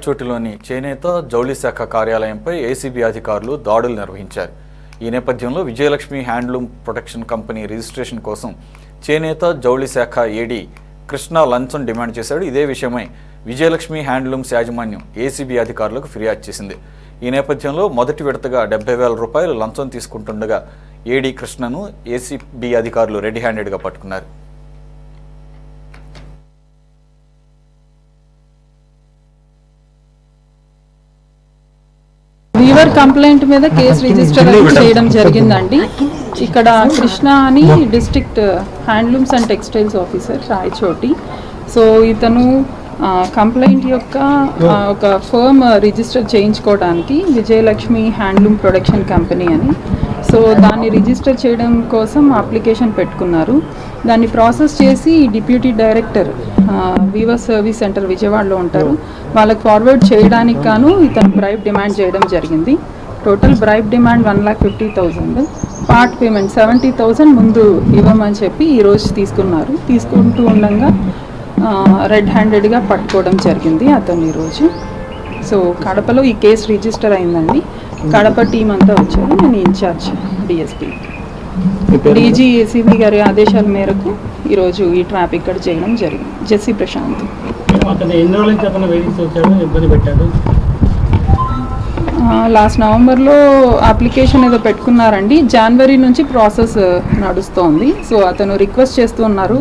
చోటిలోని చేనేత జౌళి శాఖ కార్యాలయంపై ఏసీబీ అధికారులు దాడులు నిర్వహించారు. ఈ నేపథ్యంలో Vijayalakshmi handloom protection company registration కోసం చేనేత జౌళి శాఖ ఏడీ కృష్ణ లంచం డిమాండ్ చేశాడు. ఇదే విషయమై విజయలక్ష్మి హ్యాండ్లూమ్స్ యాజమాన్యం ఏసీబీ అధికారులకు ఫిర్యాదు చేసింది. ఈ నేపథ్యంలో మొదటి విడతగా 70,000 రూపాయలు లంచం తీసుకుంటుండగా ఏడీ కృష్ణను ఏసీబీ అధికారులు రెడీ హ్యాండెడ్గా పట్టుకున్నారు. వీవర్ కంప్లైంట్ మీద కేసు రిజిస్టర్ చేయడం జరిగిందండి. ఇక్కడ కృష్ణ అని district handlooms and textiles officer Rayachoti. So ఇతను కంప్లైంట్ యొక్క ఒక ఫర్మ్ రిజిస్టర్ చేయించుకోవడానికి విజయలక్ష్మి హ్యాండ్లూమ్ ప్రొడక్షన్ కంపెనీ అని, సో దాన్ని రిజిస్టర్ చేయడం కోసం అప్లికేషన్ పెట్టుకున్నారు. దాన్ని ప్రాసెస్ చేసి deputy director weaver service centre విజయవాడలో ఉంటారు, వాళ్ళకి ఫార్వర్డ్ చేయడానికి గాను ఇతను బ్రైబ్ డిమాండ్ చేయడం జరిగింది. Total bribe demand 1,50,000, part payment 70,000 ముందు ఇవ్వమని చెప్పి ఈరోజు తీసుకుంటూ ఉండగా రెడ్ హ్యాండెడ్గా పట్టుకోవడం జరిగింది అతను ఈరోజు. సో కడపలో ఈ కేసు రిజిస్టర్ అయిందండి. కడప టీం అంతా వచ్చారు, నేను ఇన్ఛార్జ్ డిఎస్పీ. డీజీ ఏసీబీ గారి ఆదేశాల మేరకు ఈరోజు ఈ ట్రాప్ ఇక్కడ చేయడం జరిగింది. జెస్సీ ప్రశాంత్. లాస్ట్ నవంబర్లో అప్లికేషన్ ఏదో పెట్టుకున్నారండి. జనవరి నుంచి ప్రాసెస్ నడుస్తోంది. సో అతను రిక్వెస్ట్ చేస్తూ ఉన్నారు.